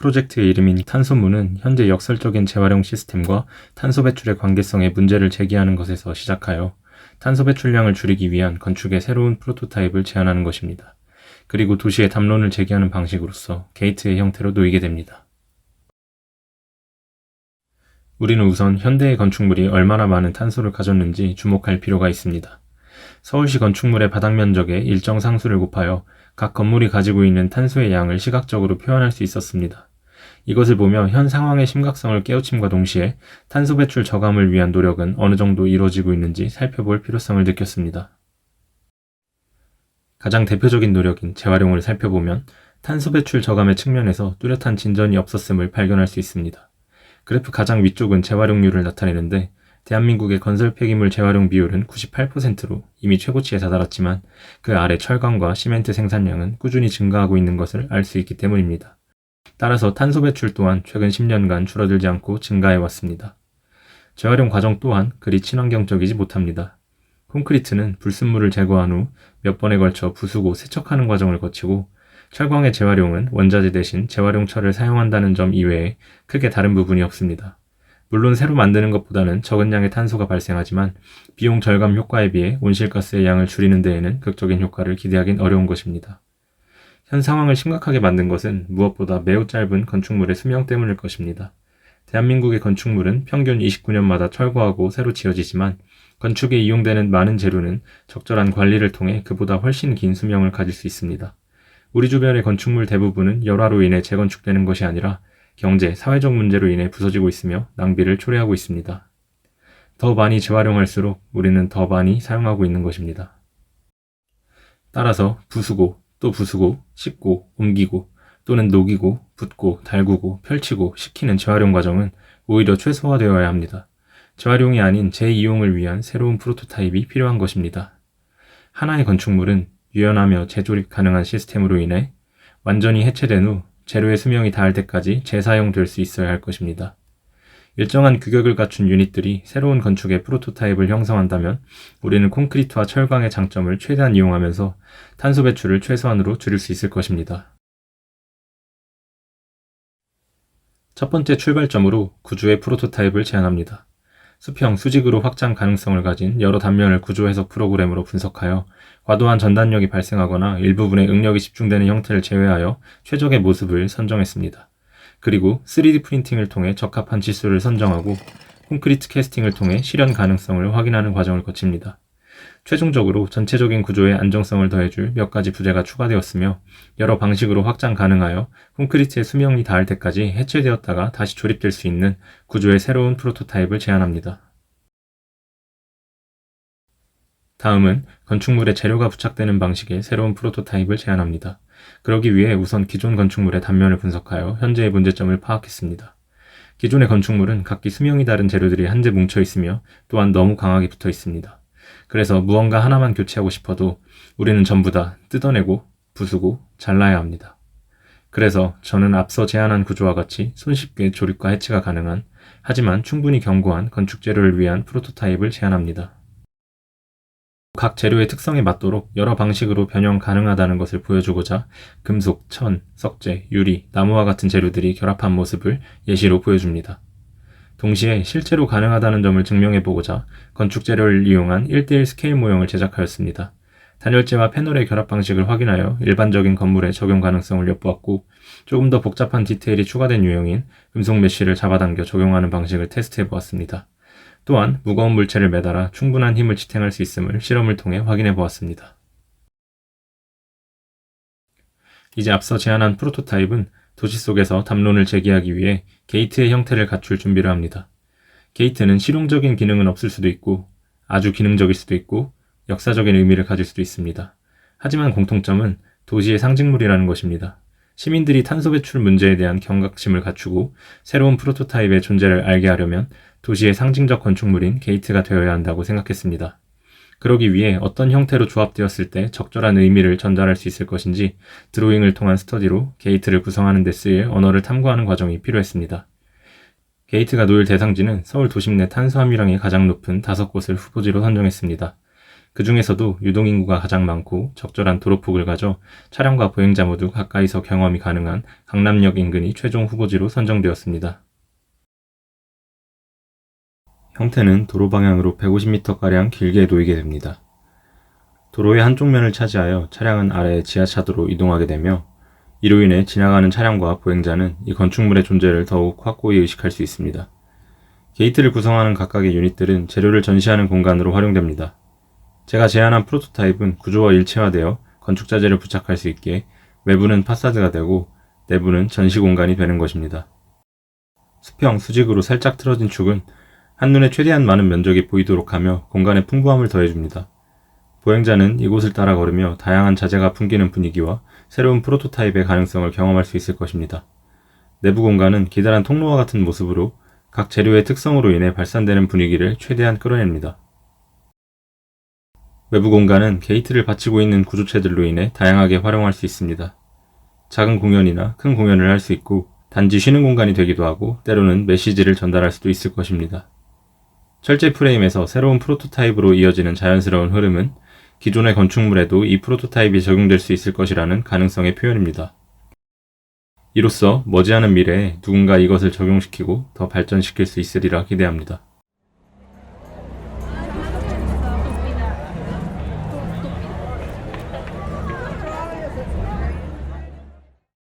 프로젝트의 이름인 탄소문은 현재 역설적인 재활용 시스템과 탄소 배출의 관계성에 문제를 제기하는 것에서 시작하여 탄소 배출량을 줄이기 위한 건축의 새로운 프로토타입을 제안하는 것입니다. 그리고 도시의 담론을 제기하는 방식으로서 게이트의 형태로 놓이게 됩니다. 우리는 우선 현대의 건축물이 얼마나 많은 탄소를 가졌는지 주목할 필요가 있습니다. 서울시 건축물의 바닥 면적의 일정 상수를 곱하여 각 건물이 가지고 있는 탄소의 양을 시각적으로 표현할 수 있었습니다. 이것을 보며 현 상황의 심각성을 깨우침과 동시에 탄소 배출 저감을 위한 노력은 어느 정도 이루어지고 있는지 살펴볼 필요성을 느꼈습니다. 가장 대표적인 노력인 재활용을 살펴보면 탄소 배출 저감의 측면에서 뚜렷한 진전이 없었음을 발견할 수 있습니다. 그래프 가장 위쪽은 재활용률을 나타내는데 대한민국의 건설 폐기물 재활용 비율은 98%로 이미 최고치에 다다랐지만 그 아래 철강과 시멘트 생산량은 꾸준히 증가하고 있는 것을 알 수 있기 때문입니다. 따라서 탄소 배출 또한 최근 10년간 줄어들지 않고 증가해 왔습니다. 재활용 과정 또한 그리 친환경적이지 못합니다. 콘크리트는 불순물을 제거한 후 몇 번에 걸쳐 부수고 세척하는 과정을 거치고 철광의 재활용은 원자재 대신 재활용철을 사용한다는 점 이외에 크게 다른 부분이 없습니다. 물론 새로 만드는 것보다는 적은 양의 탄소가 발생하지만 비용 절감 효과에 비해 온실가스의 양을 줄이는 데에는 극적인 효과를 기대하긴 어려운 것입니다. 현 상황을 심각하게 만든 것은 무엇보다 매우 짧은 건축물의 수명 때문일 것입니다. 대한민국의 건축물은 평균 29년마다 철거하고 새로 지어지지만 건축에 이용되는 많은 재료는 적절한 관리를 통해 그보다 훨씬 긴 수명을 가질 수 있습니다. 우리 주변의 건축물 대부분은 열화로 인해 재건축되는 것이 아니라 경제, 사회적 문제로 인해 부서지고 있으며 낭비를 초래하고 있습니다. 더 많이 재활용할수록 우리는 더 많이 사용하고 있는 것입니다. 따라서 부수고, 또 부수고, 씻고, 옮기고, 또는 녹이고, 붓고, 달구고, 펼치고, 식히는 재활용 과정은 오히려 최소화되어야 합니다. 재활용이 아닌 재이용을 위한 새로운 프로토타입이 필요한 것입니다. 하나의 건축물은 유연하며 재조립 가능한 시스템으로 인해 완전히 해체된 후 재료의 수명이 닿을 때까지 재사용될 수 있어야 할 것입니다. 일정한 규격을 갖춘 유닛들이 새로운 건축의 프로토타입을 형성한다면 우리는 콘크리트와 철강의 장점을 최대한 이용하면서 탄소 배출을 최소한으로 줄일 수 있을 것입니다. 첫 번째 출발점으로 구조의 프로토타입을 제안합니다. 수평, 수직으로 확장 가능성을 가진 여러 단면을 구조 해석 프로그램으로 분석하여 과도한 전단력이 발생하거나 일부분의 응력이 집중되는 형태를 제외하여 최적의 모습을 선정했습니다. 그리고 3D 프린팅을 통해 적합한 지수를 선정하고 콘크리트 캐스팅을 통해 실현 가능성을 확인하는 과정을 거칩니다. 최종적으로 전체적인 구조에 안정성을 더해줄 몇 가지 부재가 추가되었으며 여러 방식으로 확장 가능하여 콘크리트의 수명이 닿을 때까지 해체되었다가 다시 조립될 수 있는 구조의 새로운 프로토타입을 제안합니다. 다음은 건축물에 재료가 부착되는 방식의 새로운 프로토타입을 제안합니다. 그러기 위해 우선 기존 건축물의 단면을 분석하여 현재의 문제점을 파악했습니다. 기존의 건축물은 각기 수명이 다른 재료들이 한데 뭉쳐 있으며 또한 너무 강하게 붙어 있습니다. 그래서 무언가 하나만 교체하고 싶어도 우리는 전부 다 뜯어내고 부수고 잘라야 합니다. 그래서 저는 앞서 제안한 구조와 같이 손쉽게 조립과 해체가 가능한 하지만 충분히 견고한 건축 재료를 위한 프로토타입을 제안합니다. 각 재료의 특성에 맞도록 여러 방식으로 변형 가능하다는 것을 보여주고자 금속, 천, 석재, 유리, 나무와 같은 재료들이 결합한 모습을 예시로 보여줍니다. 동시에 실제로 가능하다는 점을 증명해보고자 건축 재료를 이용한 1:1 스케일 모형을 제작하였습니다. 단열재와 패널의 결합 방식을 확인하여 일반적인 건물의 적용 가능성을 엿보았고 조금 더 복잡한 디테일이 추가된 유형인 금속 메쉬를 잡아당겨 적용하는 방식을 테스트해보았습니다. 또한 무거운 물체를 매달아 충분한 힘을 지탱할 수 있음을 실험을 통해 확인해보았습니다. 이제 앞서 제안한 프로토타입은 도시 속에서 담론을 제기하기 위해 게이트의 형태를 갖출 준비를 합니다. 게이트는 실용적인 기능은 없을 수도 있고 아주 기능적일 수도 있고 역사적인 의미를 가질 수도 있습니다. 하지만 공통점은 도시의 상징물이라는 것입니다. 시민들이 탄소 배출 문제에 대한 경각심을 갖추고 새로운 프로토타입의 존재를 알게 하려면 도시의 상징적 건축물인 게이트가 되어야 한다고 생각했습니다. 그러기 위해 어떤 형태로 조합되었을 때 적절한 의미를 전달할 수 있을 것인지 드로잉을 통한 스터디로 게이트를 구성하는 데 쓰일 언어를 탐구하는 과정이 필요했습니다. 게이트가 놓일 대상지는 서울 도심 내 탄소 함유량이 가장 높은 5곳을 후보지로 선정했습니다. 그 중에서도 유동인구가 가장 많고 적절한 도로폭을 가져 차량과 보행자 모두 가까이서 경험이 가능한 강남역 인근이 최종 후보지로 선정되었습니다. 형태는 도로 방향으로 150m가량 길게 놓이게 됩니다. 도로의 한쪽 면을 차지하여 차량은 아래의 지하차도로 이동하게 되며 이로 인해 지나가는 차량과 보행자는 이 건축물의 존재를 더욱 확고히 의식할 수 있습니다. 게이트를 구성하는 각각의 유닛들은 재료를 전시하는 공간으로 활용됩니다. 제가 제안한 프로토타입은 구조와 일체화되어 건축자재를 부착할 수 있게 외부는 파사드가 되고 내부는 전시 공간이 되는 것입니다. 수평, 수직으로 살짝 틀어진 축은 한눈에 최대한 많은 면적이 보이도록 하며 공간에 풍부함을 더해줍니다. 보행자는 이곳을 따라 걸으며 다양한 자재가 풍기는 분위기와 새로운 프로토타입의 가능성을 경험할 수 있을 것입니다. 내부 공간은 기다란 통로와 같은 모습으로 각 재료의 특성으로 인해 발산되는 분위기를 최대한 끌어냅니다. 외부 공간은 게이트를 받치고 있는 구조체들로 인해 다양하게 활용할 수 있습니다. 작은 공연이나 큰 공연을 할 수 있고 단지 쉬는 공간이 되기도 하고 때로는 메시지를 전달할 수도 있을 것입니다. 철제 프레임에서 새로운 프로토타입으로 이어지는 자연스러운 흐름은 기존의 건축물에도 이 프로토타입이 적용될 수 있을 것이라는 가능성의 표현입니다. 이로써 머지않은 미래에 누군가 이것을 적용시키고 더 발전시킬 수 있으리라 기대합니다.